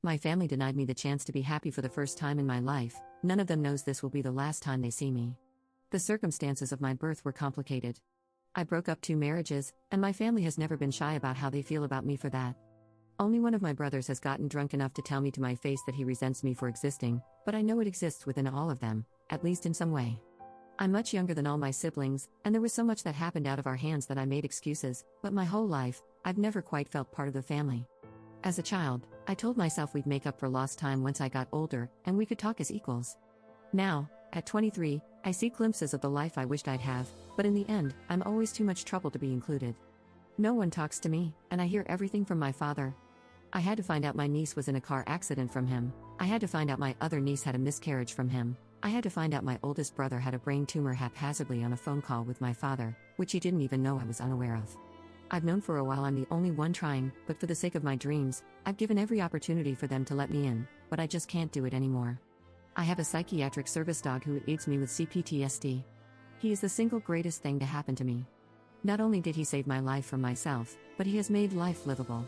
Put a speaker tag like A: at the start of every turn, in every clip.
A: My family denied me the chance to be happy for the first time in my life. None of them knows this will be the last time they see me. The circumstances of my birth were complicated. I broke up 2 marriages, and my family has never been shy about how they feel about me for that. Only one of my brothers has gotten drunk enough to tell me to my face that he resents me for existing, but I know it exists within all of them, at least in some way. I'm much younger than all my siblings, and there was so much that happened out of our hands that I made excuses, but my whole life, I've never quite felt part of the family. As a child, I told myself we'd make up for lost time once I got older, and we could talk as equals. Now, at 23, I see glimpses of the life I wished I'd have, but in the end, I'm always too much trouble to be included. No one talks to me, and I hear everything from my father. I had to find out my niece was in a car accident from him. I had to find out my other niece had a miscarriage from him. I had to find out my oldest brother had a brain tumor haphazardly on a phone call with my father, which he didn't even know I was unaware of. I've known for a while I'm the only one trying, but for the sake of my dreams, I've given every opportunity for them to let me in, but I just can't do it anymore. I have a psychiatric service dog who aids me with CPTSD. He is the single greatest thing to happen to me. Not only did he save my life from myself, but he has made life livable.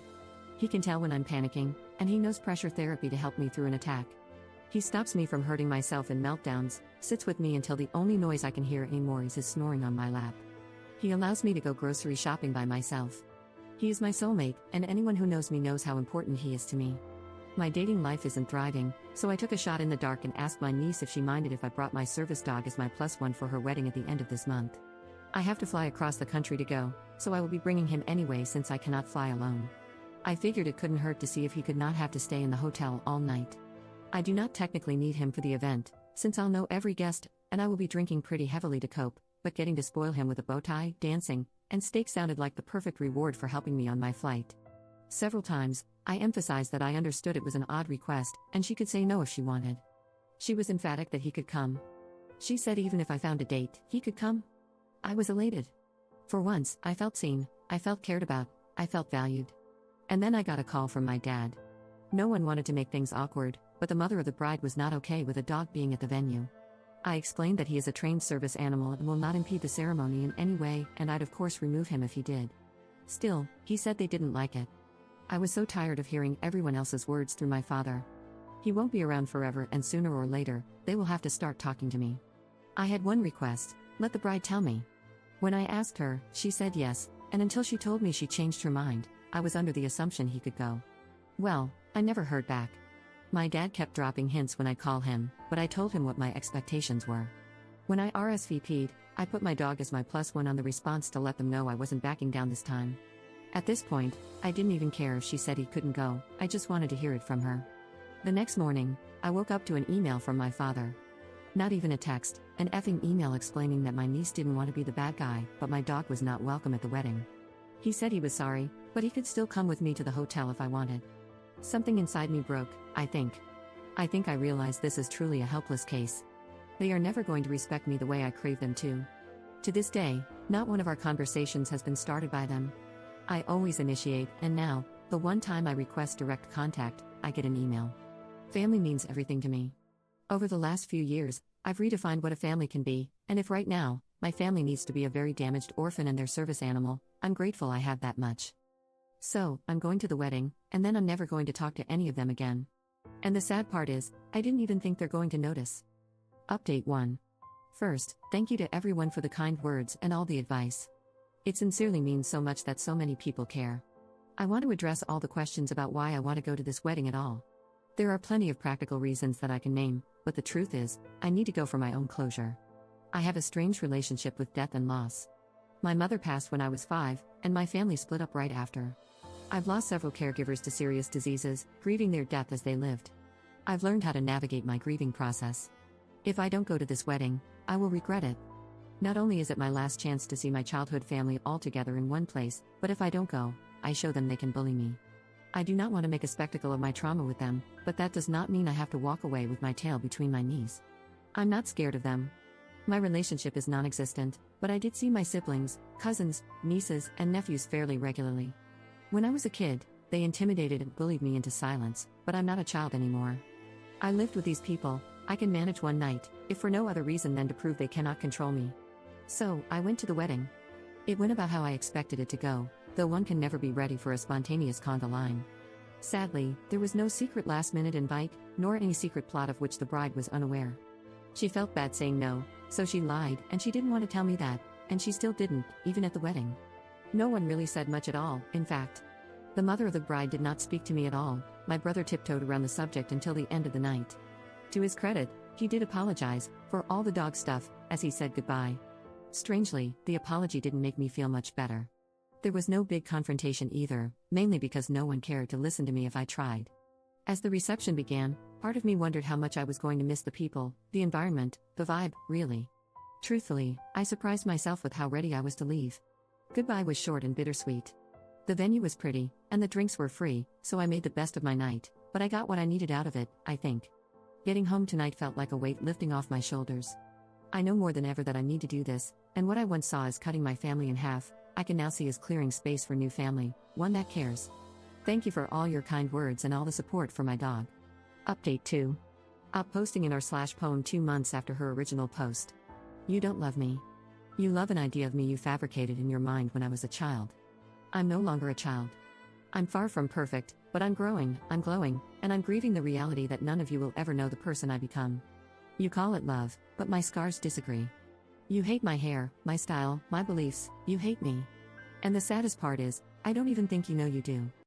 A: He can tell when I'm panicking, and he knows pressure therapy to help me through an attack. He stops me from hurting myself in meltdowns, sits with me until the only noise I can hear anymore is his snoring on my lap. He allows me to go grocery shopping by myself. He is my soulmate, and anyone who knows me knows how important he is to me. My dating life isn't thriving, so I took a shot in the dark and asked my niece if she minded if I brought my service dog as my +1 for her wedding at the end of this month. I have to fly across the country to go, so I will be bringing him anyway since I cannot fly alone. I figured it couldn't hurt to see if he could not have to stay in the hotel all night. I do not technically need him for the event, since I'll know every guest, and I will be drinking pretty heavily to cope, but getting to spoil him with a bow tie, dancing, and steak sounded like the perfect reward for helping me on my flight. Several times, I emphasized that I understood it was an odd request, and she could say no if she wanted. She was emphatic that he could come. She said even if I found a date, he could come. I was elated. For once, I felt seen, I felt cared about, I felt valued. And then I got a call from my dad. No one wanted to make things awkward, but the mother of the bride was not okay with a dog being at the venue. I explained that he is a trained service animal and will not impede the ceremony in any way, and I'd of course remove him if he did. Still, he said they didn't like it. I was so tired of hearing everyone else's words through my father. He won't be around forever, and sooner or later, they will have to start talking to me. I had one request: let the bride tell me. When I asked her, she said yes, and until she told me she changed her mind, I was under the assumption he could go. Well, I never heard back. My dad kept dropping hints when I'd call him, but I told him what my expectations were. When I RSVP'd, I put my dog as my +1 on the response to let them know I wasn't backing down this time. At this point, I didn't even care if she said he couldn't go, I just wanted to hear it from her. The next morning, I woke up to an email from my father. Not even a text, an effing email explaining that my niece didn't want to be the bad guy, but my dog was not welcome at the wedding. He said he was sorry, but he could still come with me to the hotel if I wanted. Something inside me broke, I think. I think I realized this is truly a helpless case. They are never going to respect me the way I crave them to. To this day, not one of our conversations has been started by them. I always initiate, and now, the one time I request direct contact, I get an email. Family means everything to me. Over the last few years, I've redefined what a family can be, and if right now, my family needs to be a very damaged orphan and their service animal, I'm grateful I have that much. So, I'm going to the wedding, and then I'm never going to talk to any of them again. And the sad part is, I didn't even think they're going to notice. Update 1. First, thank you to everyone for the kind words and all the advice. It sincerely means so much that so many people care. I want to address all the questions about why I want to go to this wedding at all. There are plenty of practical reasons that I can name, but the truth is, I need to go for my own closure. I have a strange relationship with death and loss. My mother passed when I was 5, and my family split up right after. I've lost several caregivers to serious diseases, grieving their death as they lived. I've learned how to navigate my grieving process. If I don't go to this wedding, I will regret it. Not only is it my last chance to see my childhood family all together in one place, but if I don't go, I show them they can bully me. I do not want to make a spectacle of my trauma with them, but that does not mean I have to walk away with my tail between my knees. I'm not scared of them. My relationship is non-existent, but I did see my siblings, cousins, nieces, and nephews fairly regularly. When I was a kid, they intimidated and bullied me into silence, but I'm not a child anymore. I lived with these people. I can manage one night, if for no other reason than to prove they cannot control me. So, I went to the wedding. It went about how I expected it to go, though one can never be ready for a spontaneous conga line. Sadly, there was no secret last-minute invite, nor any secret plot of which the bride was unaware. She felt bad saying no, so she lied, and she didn't want to tell me that, and she still didn't, even at the wedding. No one really said much at all, in fact. The mother of the bride did not speak to me at all. My brother tiptoed around the subject until the end of the night. To his credit, he did apologize for all the dog stuff, as he said goodbye. Strangely, the apology didn't make me feel much better. There was no big confrontation either, mainly because no one cared to listen to me if I tried. As the reception began, part of me wondered how much I was going to miss the people, the environment, the vibe, really. Truthfully, I surprised myself with how ready I was to leave. Goodbye was short and bittersweet. The venue was pretty, and the drinks were free, so I made the best of my night, but I got what I needed out of it, I think. Getting home tonight felt like a weight lifting off my shoulders. I know more than ever that I need to do this, and what I once saw as cutting my family in half, I can now see as clearing space for new family, one that cares. Thank you for all your kind words and all the support for my dog. Update 2. Up posting in r/poem 2 months after her original post. You don't love me. You love an idea of me you fabricated in your mind when I was a child. I'm no longer a child. I'm far from perfect, but I'm growing, I'm glowing, and I'm grieving the reality that none of you will ever know the person I become. You call it love, but my scars disagree. You hate my hair, my style, my beliefs, you hate me. And the saddest part is, I don't even think you know you do.